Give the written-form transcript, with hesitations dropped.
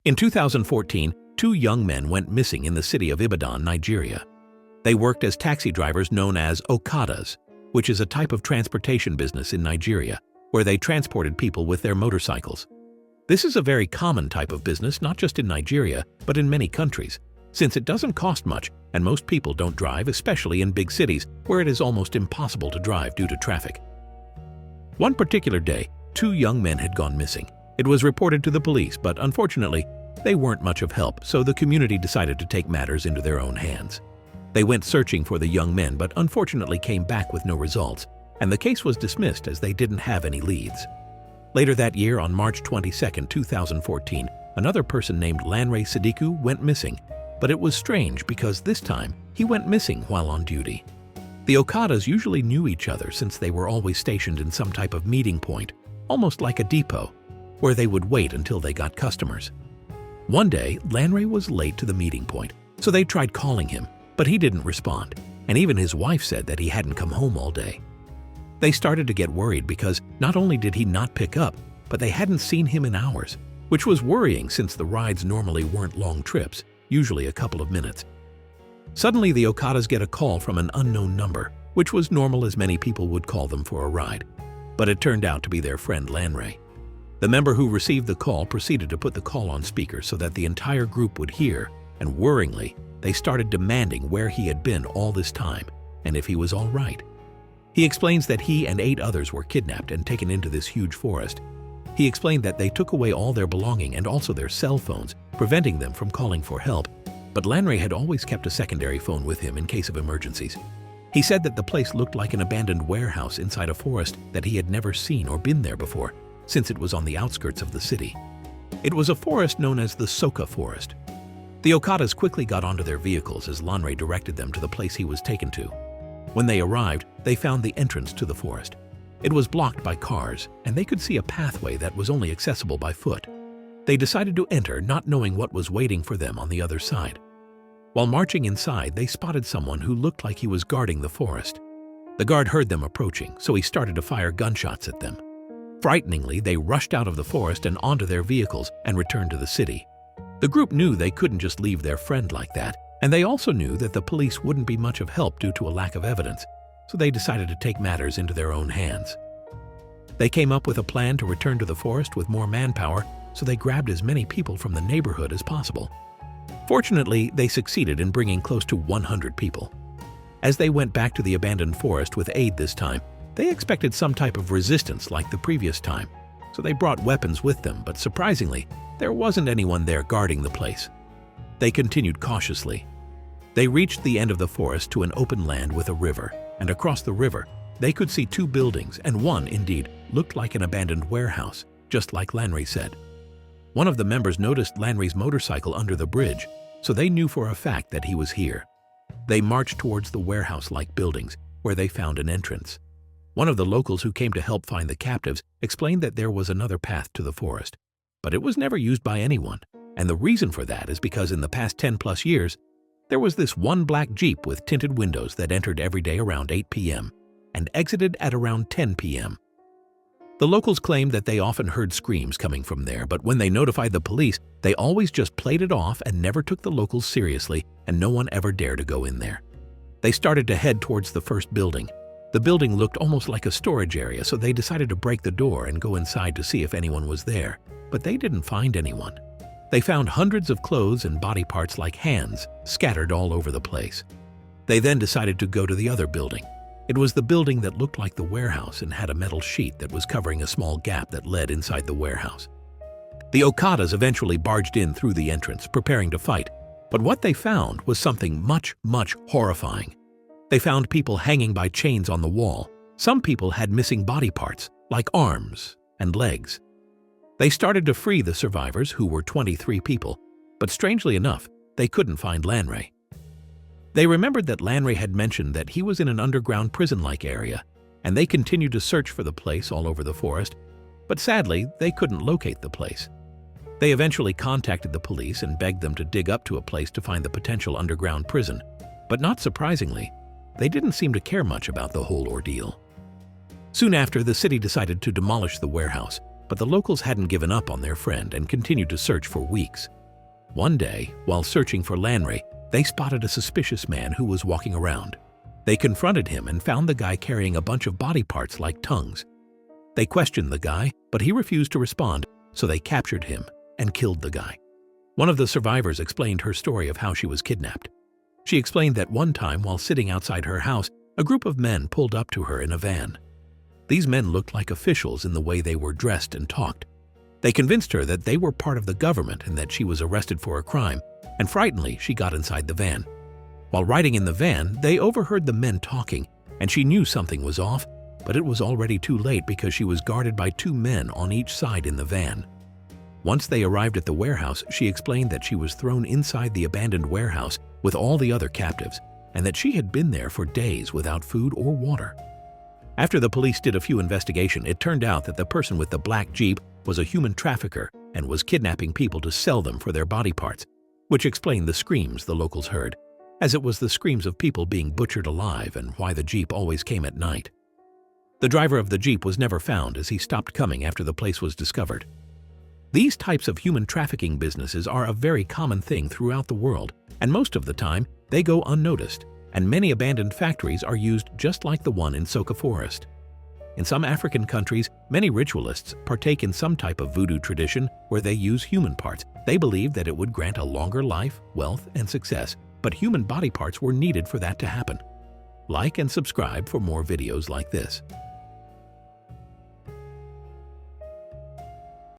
In 2014, two young men went missing in the city of Ibadan, Nigeria. They worked as taxi drivers known as Okadas, which is a type of transportation business in Nigeria, where they transported people with their motorcycles. This is a very common type of business not just in Nigeria, but in many countries, since it doesn't cost much and most people don't drive, especially in big cities where it is almost impossible to drive due to traffic. One particular day, two young men had gone missing. It was reported to the police, but unfortunately, they weren't much of help, so the community decided to take matters into their own hands. They went searching for the young men, but unfortunately came back with no results, and the case was dismissed as they didn't have any leads. Later that year, on March 22, 2014, another person named Lanray went missing, but it was strange because this time he went missing while on duty. The Okadas usually knew each other since they were always stationed in some type of meeting point, almost like a depot, where they would wait until they got customers. One day, Lanray was late to the meeting point, so they tried calling him, but he didn't respond, and even his wife said that he hadn't come home all day. They started to get worried because not only did he not pick up, but they hadn't seen him in hours, which was worrying since the rides normally weren't long trips, usually a couple of minutes. Suddenly, the Okadas get a call from an unknown number, which was normal as many people would call them for a ride, but it turned out to be their friend Lanray. The member who received the call proceeded to put the call on speaker so that the entire group would hear, and worryingly, they started demanding where he had been all this time and if he was all right. He explains that he and 8 others were kidnapped and taken into this huge forest. He explained that they took away all their belonging and also their cell phones, preventing them from calling for help, but Lanray had always kept a secondary phone with him in case of emergencies. He said that the place looked like an abandoned warehouse inside a forest that he had never seen or been there before, since it was on the outskirts of the city. It was a forest known as the Soka Forest. The Okadas quickly got onto their vehicles as Lanray directed them to the place he was taken to. When they arrived, they found the entrance to the forest. It was blocked by cars, and they could see a pathway that was only accessible by foot. They decided to enter, not knowing what was waiting for them on the other side. While marching inside, they spotted someone who looked like he was guarding the forest. The guard heard them approaching, so he started to fire gunshots at them. Frighteningly, they rushed out of the forest and onto their vehicles and returned to the city. The group knew they couldn't just leave their friend like that, and they also knew that the police wouldn't be much of help due to a lack of evidence, so they decided to take matters into their own hands. They came up with a plan to return to the forest with more manpower, so they grabbed as many people from the neighborhood as possible. Fortunately, they succeeded in bringing close to 100 people. As they went back to the abandoned forest with aid this time, they expected some type of resistance like the previous time, so they brought weapons with them, but surprisingly, there wasn't anyone there guarding the place. They continued cautiously. They reached the end of the forest to an open land with a river, and across the river, they could see 2 buildings, and one, indeed, looked like an abandoned warehouse, just like Lanray said. One of the members noticed Lanray's motorcycle under the bridge, so they knew for a fact that he was here. They marched towards the warehouse-like buildings, where they found an entrance. One of the locals who came to help find the captives explained that there was another path to the forest, but it was never used by anyone, and the reason for that is because in the past 10+ years, there was this one black Jeep with tinted windows that entered every day around 8 p.m. and exited at around 10 p.m. The locals claimed that they often heard screams coming from there, but when they notified the police, they always just played it off and never took the locals seriously, and no one ever dared to go in there. They started to head towards the first building. The building looked almost like a storage area, so they decided to break the door and go inside to see if anyone was there, but they didn't find anyone. They found hundreds of clothes and body parts like hands scattered all over the place. They then decided to go to the other building. It was the building that looked like the warehouse and had a metal sheet that was covering a small gap that led inside the warehouse. The Okadas eventually barged in through the entrance, preparing to fight, but what they found was something much, much horrifying. They found people hanging by chains on the wall. Some people had missing body parts, like arms and legs. They started to free the survivors, who were 23 people, but strangely enough, they couldn't find Lanray. They remembered that Lanray had mentioned that he was in an underground prison-like area, and they continued to search for the place all over the forest, but sadly, they couldn't locate the place. They eventually contacted the police and begged them to dig up to a place to find the potential underground prison, but not surprisingly, they didn't seem to care much about the whole ordeal. Soon after, the city decided to demolish the warehouse, but the locals hadn't given up on their friend and continued to search for weeks. One day, while searching for Lanray, they spotted a suspicious man who was walking around. They confronted him and found the guy carrying a bunch of body parts like tongues. They questioned the guy, but he refused to respond, so they captured him and killed the guy. One of the survivors explained her story of how she was kidnapped. She explained that one time while sitting outside her house, a group of men pulled up to her in a van. These men looked like officials in the way they were dressed and talked. They convinced her that they were part of the government and that she was arrested for a crime, and frighteningly, she got inside the van. While riding in the van, they overheard the men talking, and she knew something was off, but it was already too late because she was guarded by 2 men on each side in the van. Once they arrived at the warehouse, she explained that she was thrown inside the abandoned warehouse with all the other captives, and that she had been there for days without food or water. After the police did a few investigation, it turned out that the person with the black Jeep was a human trafficker and was kidnapping people to sell them for their body parts, which explained the screams the locals heard, as it was the screams of people being butchered alive and why the Jeep always came at night. The driver of the Jeep was never found as he stopped coming after the place was discovered. These types of human trafficking businesses are a very common thing throughout the world, and most of the time, they go unnoticed, and many abandoned factories are used just like the one in Soka Forest. In some African countries, many ritualists partake in some type of voodoo tradition where they use human parts. They believe that it would grant a longer life, wealth, and success, but human body parts were needed for that to happen. Like and subscribe for more videos like this.